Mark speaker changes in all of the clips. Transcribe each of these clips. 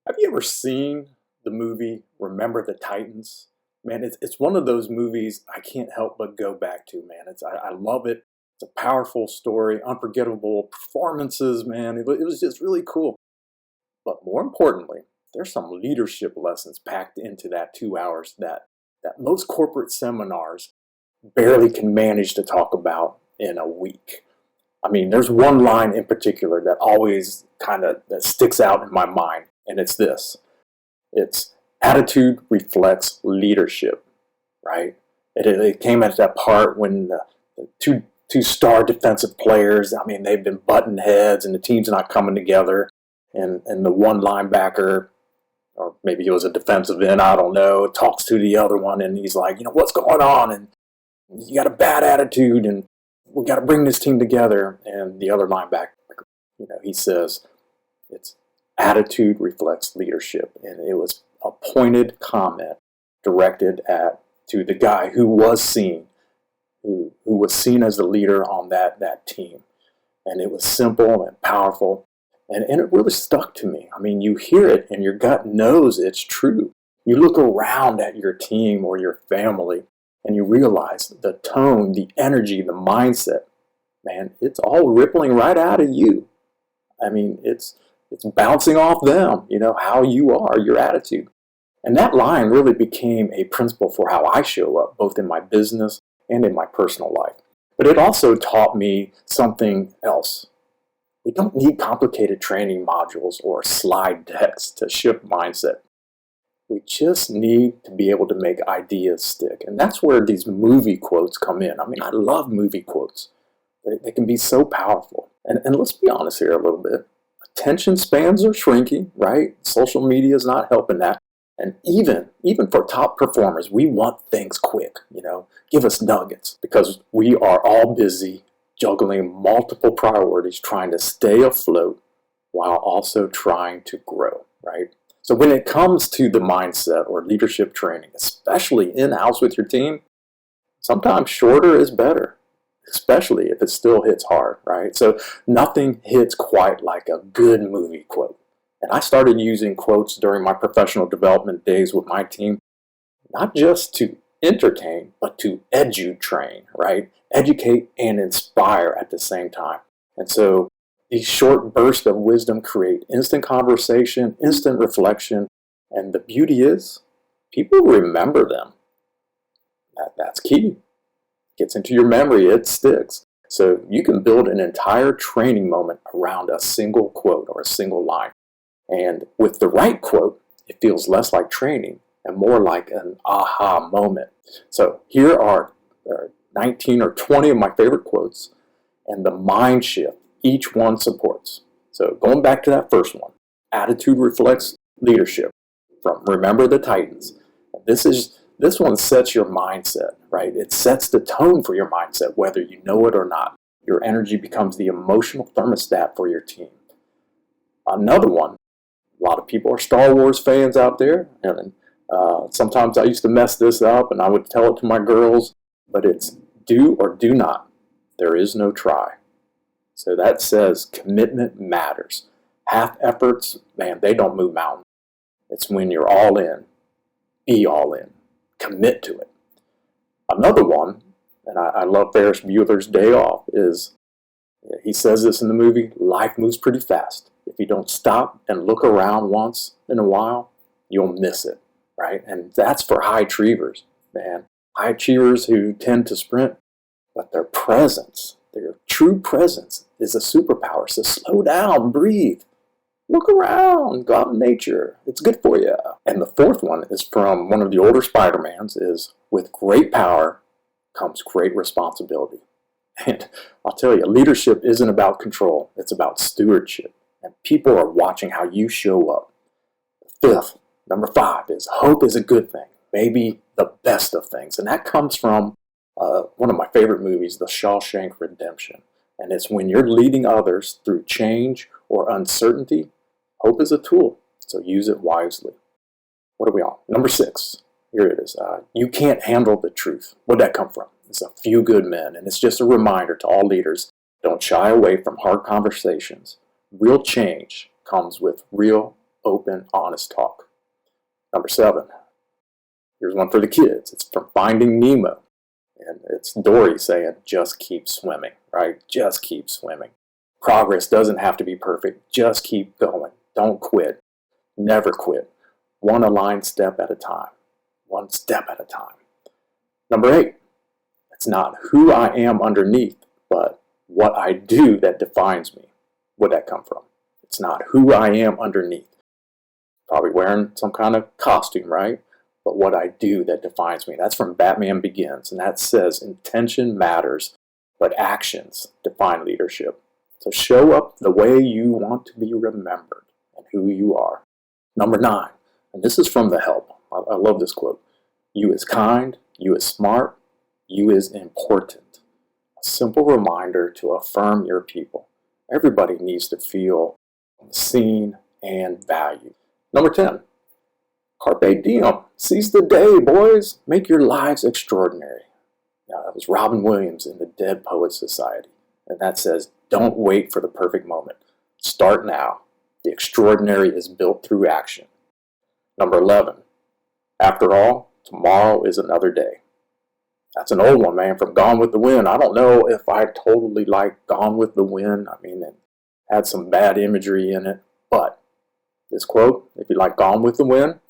Speaker 1: Have you ever seen the movie Remember the Titans? Man, it's one of those movies I can't help but go back to, man. I love it. It's a powerful story, unforgettable performances, man. It was just really cool. But more importantly, there's some leadership lessons packed into that 2 hours that most corporate seminars barely can manage to talk about in a week. I mean, there's one line in particular that always kind of that sticks out in my mind, and it's this. It's attitude reflects leadership, right? It came at that part when the two star defensive players, I mean, they've been button heads and the team's not coming together. And the one linebacker, or maybe he was a defensive end, I don't know, talks to the other one and he's like, what's going on? And you got a bad attitude and we got to bring this team together. And the other linebacker, he says, it's attitude reflects leadership. And it was a pointed comment directed to the guy who was seen as the leader on that team. And it was simple and powerful. And it really stuck to me. I mean, you hear it and your gut knows it's true. You look around at your team or your family and you realize the tone, the energy, the mindset, man, it's all rippling right out of you. I mean, it's bouncing off them, how you are, your attitude. And that line really became a principle for how I show up, both in my business and in my personal life. But it also taught me something else. We don't need complicated training modules or slide decks to shift mindset. We just need to be able to make ideas stick. And that's where these movie quotes come in. I mean, I love movie quotes. They can be so powerful. And let's be honest here a little bit. Attention spans are shrinking, right? Social media is not helping that. And even for top performers, we want things quick, give us nuggets because we are all busy juggling multiple priorities, trying to stay afloat while also trying to grow, right? So when it comes to the mindset or leadership training, especially in-house with your team, sometimes shorter is better, especially if it still hits hard, right? So nothing hits quite like a good movie quote. And I started using quotes during my professional development days with my team, not just to entertain, but to edu-train, right? Educate and inspire at the same time. And so these short bursts of wisdom create instant conversation, instant reflection, and the beauty is people remember them. That's key. Gets into your memory, it sticks. So you can build an entire training moment around a single quote or a single line. And with the right quote, it feels less like training and more like an aha moment. So here are 19 or 20 of my favorite quotes and the mind shift each one supports. So going back to that first one, attitude reflects leadership from Remember the Titans. This one sets your mindset, right? It sets the tone for your mindset, whether you know it or not. Your energy becomes the emotional thermostat for your team. Another one, a lot of people are Star Wars fans out there, and sometimes I used to mess this up and I would tell it to my girls, but it's do or do not. There is no try. So that says commitment matters. Half efforts, man, they don't move mountains. It's when you're all in. Be all in. Commit to it. Another one, and I love Ferris Bueller's Day Off, is he says this in the movie, life moves pretty fast. If you don't stop and look around once in a while, you'll miss it, right? And that's for high achievers, man. High achievers who tend to sprint, but their presence, their true presence is a superpower. So slow down, breathe, look around, go out in nature. It's good for you. And the fourth one is from one of the older Spider-Mans is, with great power comes great responsibility. And I'll tell you, leadership isn't about control. It's about stewardship. And people are watching how you show up. Fifth, number 5 is hope is a good thing. Maybe the best of things. And that comes from one of my favorite movies, The Shawshank Redemption. And it's when you're leading others through change or uncertainty, hope is a tool. So use it wisely. What are we on? Number 6. Here it is. You can't handle the truth. Where'd that come from? It's a few good men. And it's just a reminder to all leaders, don't shy away from hard conversations. Real change comes with real open, honest talk. Number 7, here's one for the kids. It's from Finding Nemo. And it's Dory saying, just keep swimming, right? Just keep swimming. Progress doesn't have to be perfect. Just keep going. Don't quit. Never quit. One aligned step at a time. One step at a time. Number 8, it's not who I am underneath, but what I do that defines me. Where'd that come from? It's not who I am underneath. Probably wearing some kind of costume, right? But what I do that defines me. That's from Batman Begins, and that says intention matters, but actions define leadership. So show up the way you want to be remembered and who you are. Number 9, and this is from The Help. I love this quote. You is kind, you is smart, you is important. A simple reminder to affirm your people. Everybody needs to feel seen and valued. Number 10, carpe diem. Seize the day, boys. Make your lives extraordinary. Now, that was Robin Williams in the Dead Poets Society. And that says, don't wait for the perfect moment. Start now. The extraordinary is built through action. Number 11, after all, tomorrow is another day. That's an old one, man, from Gone with the Wind. I don't know if I totally like Gone with the Wind. I mean, it had some bad imagery in it. But this quote, if you like Gone with the Wind,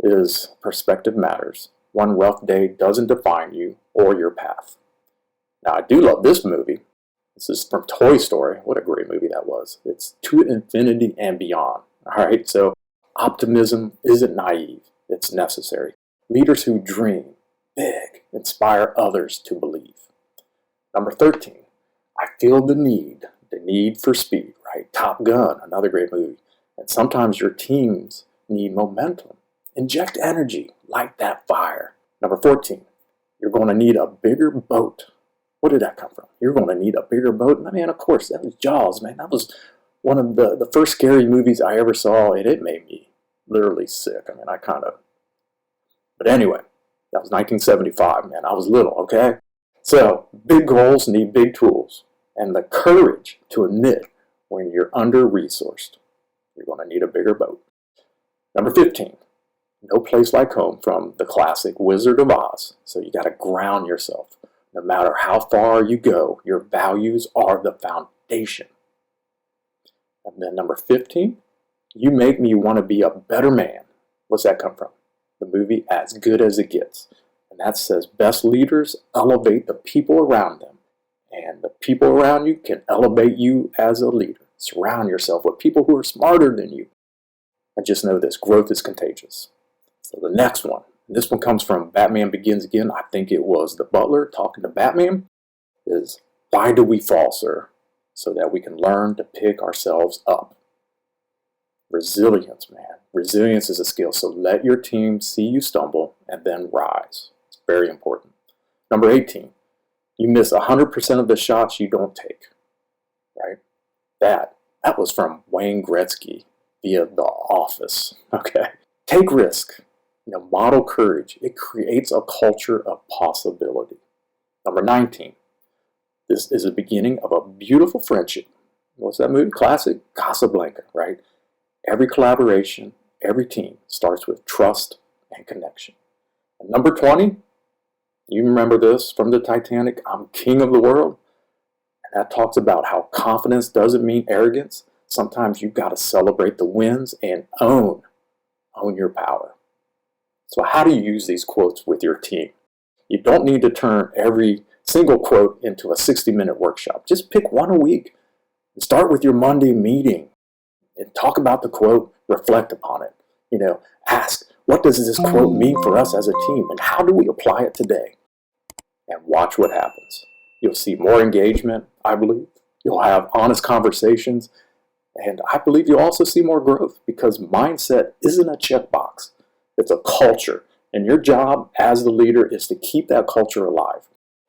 Speaker 1: is perspective matters. One rough day doesn't define you or your path. Now, I do love this movie. This is from Toy Story. What a great movie that was. It's To Infinity and Beyond. All right, so optimism isn't naive. It's necessary. Leaders who dream big inspire others to believe. Number 13, I feel the need for speed, right? Top Gun, another great movie. And sometimes your teams need momentum. Inject energy, light that fire. Number 14, you're going to need a bigger boat. Where did that come from? You're going to need a bigger boat? I mean, of course, that was Jaws, man. That was one of the first scary movies I ever saw, and it made me literally sick. I mean, but anyway, that was 1975, man. I was little, okay? So, big goals need big tools, and the courage to admit when you're under-resourced. You're going to need a bigger boat. Number 15, no place like home, from the classic Wizard of Oz. So you got to ground yourself. No matter how far you go, your values are the foundation. And then number 15, you make me want to be a better man. What's that come from? The movie As Good as It Gets. And that says best leaders elevate the people around them. And the people around you can elevate you as a leader. Surround yourself with people who are smarter than you. And just know this, growth is contagious. So the next one, this one comes from Batman Begins Again. I think it was the butler talking to Batman, is why do we fall, sir? So that we can learn to pick ourselves up. Resilience, man. Resilience is a skill. So let your team see you stumble and then rise. It's very important. Number 18, you miss 100% of the shots you don't take, right? That was from Wayne Gretzky via The Office, okay? Take risk. Model courage. It creates a culture of possibility. Number 19, this is the beginning of a beautiful friendship. What's that movie? Classic? Casablanca, right? Every collaboration, every team starts with trust and connection. And number 20, you remember this from the Titanic, I'm king of the world. And that talks about how confidence doesn't mean arrogance. Sometimes you've got to celebrate the wins and own your power. So how do you use these quotes with your team? You don't need to turn every single quote into a 60-minute workshop. Just pick one a week and start with your Monday meeting and talk about the quote, reflect upon it. Ask, what does this quote mean for us as a team, and how do we apply it today? And watch what happens. You'll see more engagement, I believe. You'll have honest conversations, and I believe you'll also see more growth, because mindset isn't a checkbox. It's a culture, and your job as the leader is to keep that culture alive.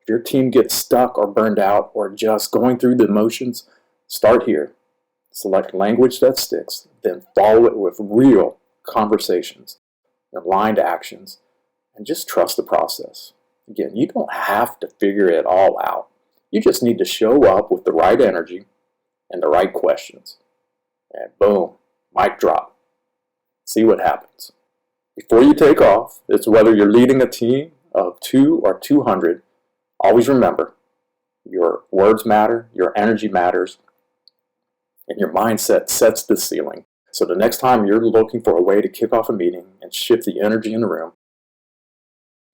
Speaker 1: If your team gets stuck or burned out or just going through the motions, start here. Select language that sticks, then follow it with real conversations, aligned actions, and just trust the process. Again, you don't have to figure it all out. You just need to show up with the right energy and the right questions. And boom, mic drop. See what happens. Before you take off, it's whether you're leading a team of 2 or 200, always remember, your words matter, your energy matters, and your mindset sets the ceiling. So the next time you're looking for a way to kick off a meeting and shift the energy in the room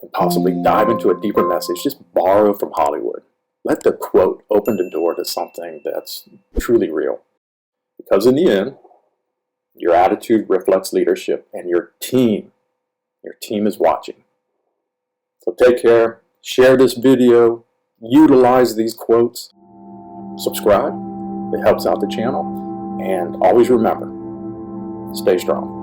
Speaker 1: and possibly dive into a deeper message, just borrow from Hollywood. Let the quote open the door to something that's truly real. Because in the end, your attitude reflects leadership, and your team is watching. So take care, share this video, utilize these quotes, subscribe, it helps out the channel, and always remember, stay strong.